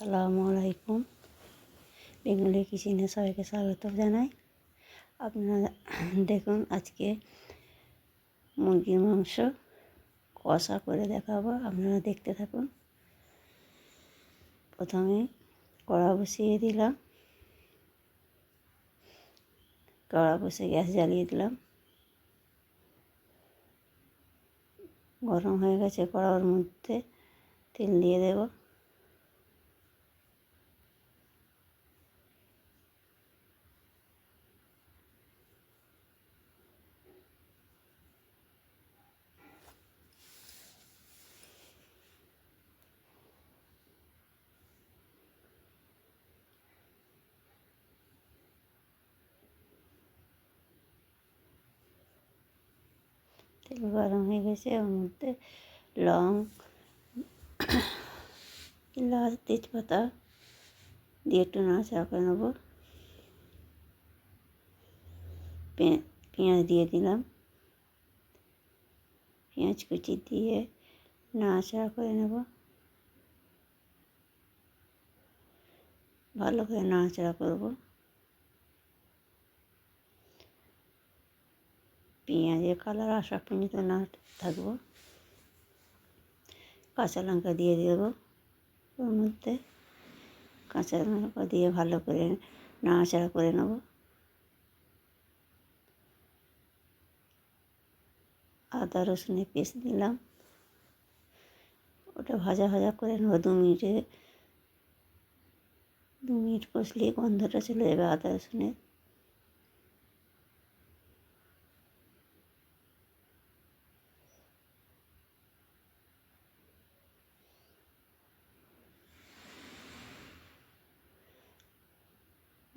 আসসালামু আলাইকুম। বেঙ্গলি কিচেনে সবাইকে স্বাগত জানাই। আপনারা দেখুন, আজকে মুরগির মাংস কষা করে দেখাবো, আপনারা দেখতে থাকুন। প্রথমে কড়া বসিয়ে দিলাম, কড়া বসে গ্যাস জ্বালিয়ে দিলাম। গরম হয়ে গেছে, কড়ার মধ্যে তেল দিয়ে দেব। তেল গরম হয়ে গেছে, ওর মধ্যে লং, এলাচ, তেজপাতা দিয়ে একটু নাড়াচাড়া করে নেব। পেঁয়াজ দিয়ে দিলাম, পেঁয়াজ কুচি দিয়ে নাড়াচাড়া করে নেব। ভালো করে নাড়াচাড়া করব। পেঁয়াজের কালার আসা পর্যন্ত নাড়তে থাকবো। কাঁচা লঙ্কা দিয়ে দেবো ওর মধ্যে। কাঁচা লঙ্কা দিয়ে ভালো করে নাড়াচাড়া করে নেব। আদা রসুনের পেস্ট দিলাম, ওটা ভাজা ভাজা করে নেব। 2 মিনিট কষলে গন্ধটা চলে যাবে আদা রসুনের।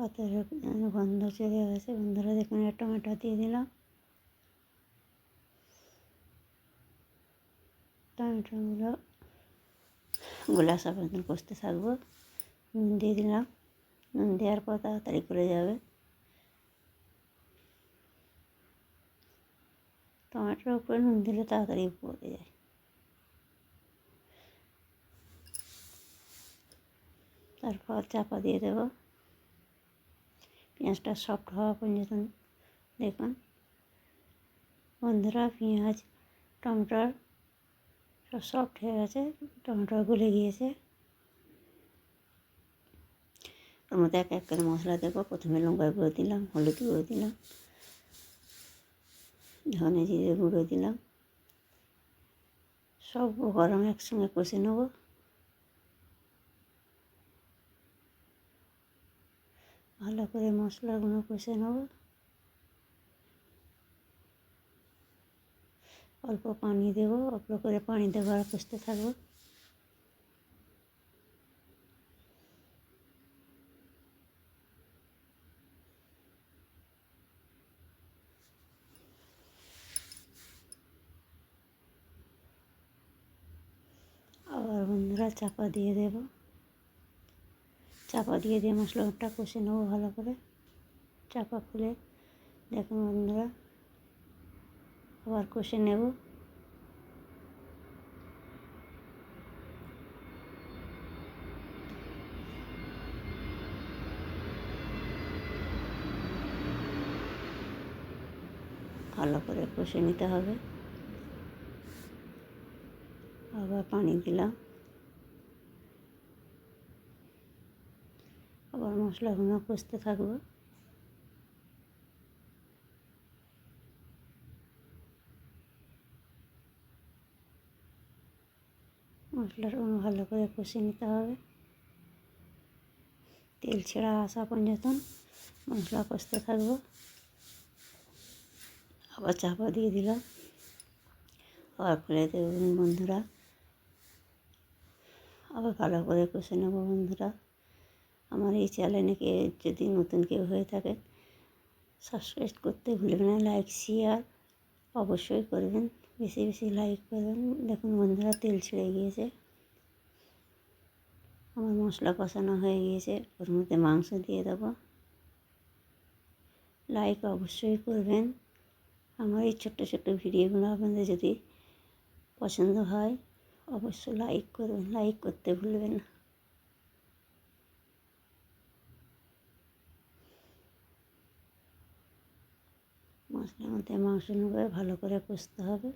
আদা গন্ধ চলে গেছে, বন্ধুরা দেখুন। টমেটো দিয়ে দিলাম, টমেটোগুলো গোলা আসা পর্যন্ত কষতে থাকবো। নুন দিয়ে দিলাম, নুন দেওয়ার পর তাড়াতাড়ি করে যাবে। টমেটোর উপরে নুন দিলে তাড়াতাড়ি পড়ে যায়। তারপর চাপা দিয়ে দেবো। পেঁয়াজটা সফট হওয়া পর্যন্ত দেখুন বন্ধুরা। পেঁয়াজ টমেটোর সব সফট হয়ে গেছে, টমেটো গলে গিয়েছে। ওর মধ্যে এক এক করে মশলা দেবো। প্রথমে লঙ্কা গুঁড়ো দিলাম, হলুদ গুঁড়ো দিলাম, ধনে জিরে গুঁড়ো দিলাম। সব গরম একসঙ্গে কষে নেব। ভালো করে মশলাগুলো কষে নেব। অল্প পানি দেবো, অল্প করে পানি দেবো আর কষতে থাকবো। আবার বন্ধুরা চাপা দিয়ে দেব। চাপা দিয়ে মশলাটা কষে নেবো ভালো করে। চাপা খুলে দেখুন বন্ধুরা, আবার কষে নেব। ভালো করে কষে নিতে হবে। আবার পানি দিলাম, আবার মশলাগুলো কষতে থাকবো। মশলাগুলো ভালো করে কষে নিতে হবে। তেল ছেড়া আসা পর্যন্ত মশলা কষতে থাকবো। আবার চাপা দিয়ে দিলাম, আবার খুলে দেবেন বন্ধুরা। আবার ভালো করে কষে নেব বন্ধুরা। আমার এই চ্যানেলে যদি নতুন কেউ হয়ে থাকে, সাবস্ক্রাইব করতে ভুলবেন না। লাইক শেয়ার অবশ্যই করবেন, বেশি বেশি লাইক করবেন। দেখুন বন্ধুরা, তেল ছেড়ে গিয়েছে, আমার মশলা কষানো হয়ে গিয়েছে। ওর মধ্যে মাংস দিয়ে দেবো। লাইক অবশ্যই করবেন। আমার এই ছোট্ট ছোট্ট ভিডিওগুলো আপনাদের যদি পছন্দ হয় অবশ্যই লাইক করবেন, লাইক করতে ভুলবেন না। মশলার মধ্যে মাংস নেবে, ভালো করে কষতে হবে।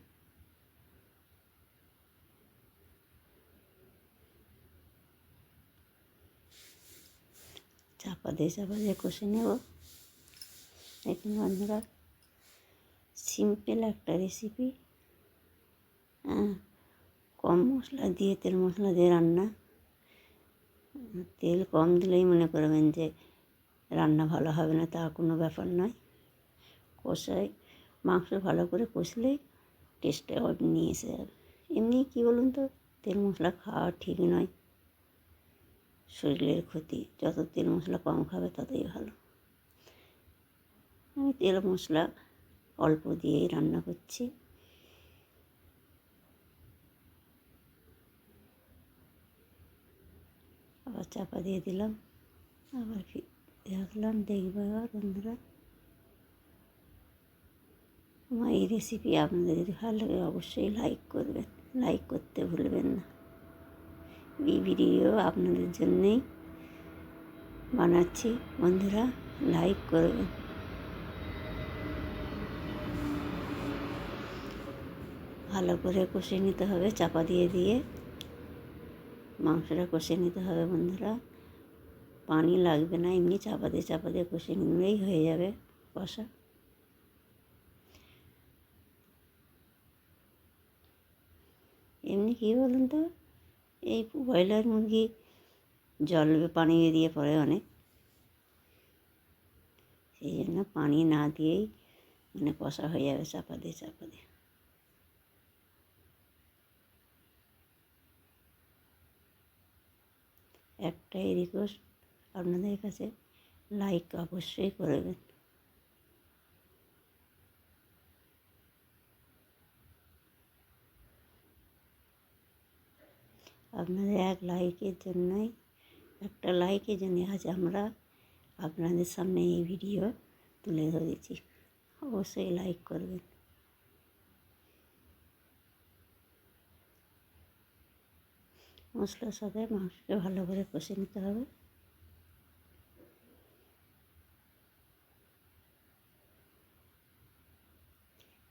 চাপা দিয়ে কষে নেব। দেখুন বন্ধুরা, সিম্পল একটা রেসিপি, কম মশলা দিয়ে, তেল মশলা দিয়ে রান্না। তেল কম দিলেই মনে করবেন যে রান্না ভালো হবে না, তা কোনো ব্যাপার নয়। কষাই মাংস ভালো করে কষলেই টেস্টটা নিয়ে এসে যাবে। এমনি কী বলুন তো, তেল মশলা খাওয়া ঠিক নয়, শরীরের ক্ষতি। যত তেল মশলা কম খাবে ততই ভালো। আমি তেল মশলা অল্প দিয়েই রান্না করছি। আবার চাপা দিয়ে দিলাম, আবার রাখলাম। দেখবে আবার বন্ধুরা, আমার এই রেসিপি আপনাদের যদি ভালো লাগে অবশ্যই লাইক করবেন, লাইক করতে ভুলবেন না। এই ভিডিও আপনাদের জন্যেই বানাচ্ছি বন্ধুরা, লাইক করবেন। ভালো করে কষে নিতে হবে, চাপা দিয়ে দিয়ে মাংসটা কষে নিতে হবে বন্ধুরা। পানি লাগবে না, এমনি চাপা দিয়ে কষে নিলেই হয়ে যাবে কষা। এমনি কী বলুন তো, এই ব্রয়লার মুরগি জল পানি দিয়ে পড়ে অনেক, সেই জন্য পানি না দিয়েই মানে কষা হয়ে যাবে চাপা দিয়ে। একটাই রিকোয়েস্ট আপনাদের কাছে, লাইক অবশ্যই করবেন। আপনাদের একটা লাইকের জন্য আজ আমরা আপনাদের সামনে এই ভিডিও তুলে ধরেছি। অবশ্যই লাইক করবেন। মশলার সাথে মাংসকে ভালো করে কষে নিতে হবে।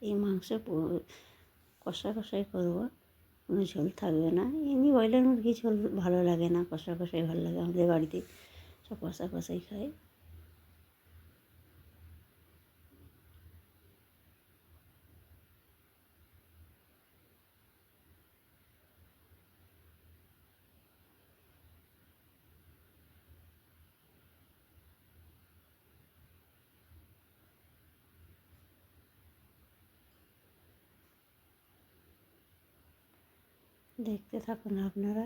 এই মাংস কষাই করবো, কোনো ঝোল থাকবে না। এমনি ব্রয়লার মুরগি ঝোল ভালো লাগে না, কষাই ভালো লাগে। আমাদের বাড়িতে সব কষাই খায়। দেখতে থাকুন আপনারা,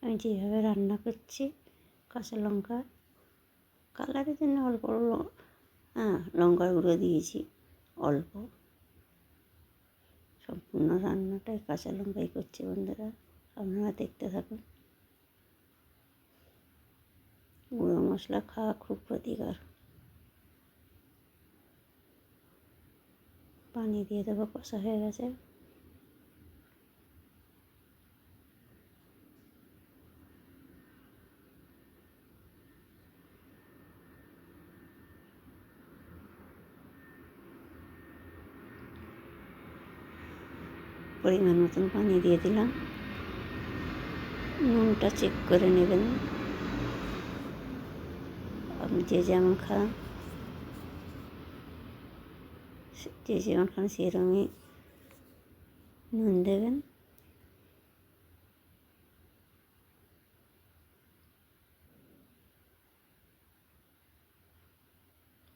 আমি যেভাবে রান্না করছি। কাঁচা লঙ্কা কালারের জন্য অল্প লঙ্কার গুঁড়ো দিয়েছি অল্প। সম্পূর্ণ রান্নাটাই কাঁচা লঙ্কাই করছি বন্ধুরা, আপনারা দেখতে থাকুন। গুঁড়ো মশলা খাওয়া খুব ক্ষতিকর। পানি দিয়ে দেবো, কষা হয়ে গেছে। পরিমাণ মতন পানি দিয়ে দিলাম। নুনটা চেক করে নেবেন, আপনি যে যেমন খান সেরকমই নুন দেবেন।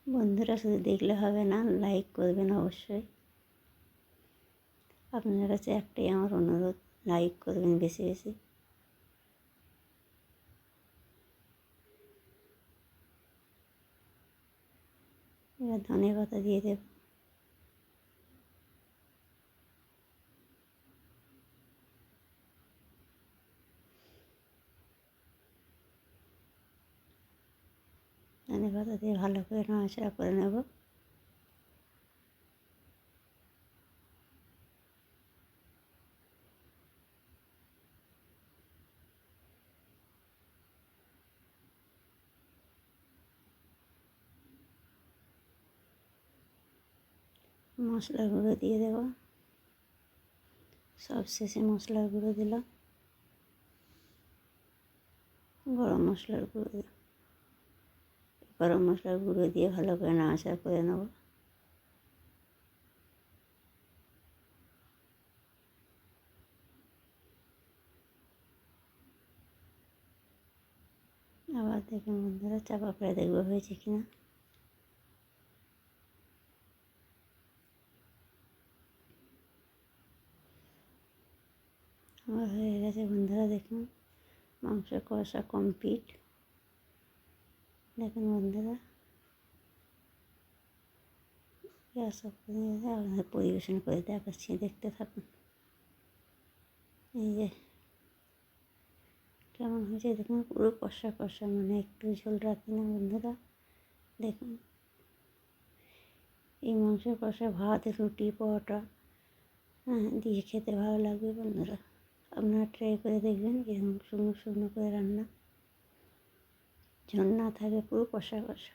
বন্ধুরা শুধু দেখলে হবে না, লাইক করবেন অবশ্যই। আপনার কাছে একটাই আমার অনুরোধ, লাইক করবেন বেশি বেশি। এবার ধনে পাতা দিয়ে দেব। ধনে পাতা দিয়ে ভালো করে নাড়াচাড়া করে নেব। মশলার গুঁড়ো দিয়ে দেবো। সব শেষে মশলার গুঁড়ো দিলাম, গরম মশলার গুঁড়ো দিলাম। গরম মশলার গুঁড়ো দিয়ে ভালো করে নাড়াচাড়া করে নেব। আবার দেখুন বন্ধুরা, চাপা পড়ে দেখবো হয়েছে কিনা। আমার হয়ে গেছে বন্ধুরা, দেখুন মাংস কষা কমপ্লিট। দেখুন বন্ধুরা, গ্যাস অফ করে আপনাদের পরিবেশন করে দেখাচ্ছি, দেখতে থাকুন। এই যে কেমন হয়েছে দেখুন, পুরো কষা কষা, মানে একটু ঝোল রাখি না বন্ধুরা। দেখুন এই মাংস কষা ভাত, রুটি, পরোটা দিয়ে খেতে ভালো লাগবে বন্ধুরা। আপনারা ট্রাই করে দেখবেন এরকম শুকনো শুকনো করে রান্না, ঝোল না থাকে, পুরো কষা কষা।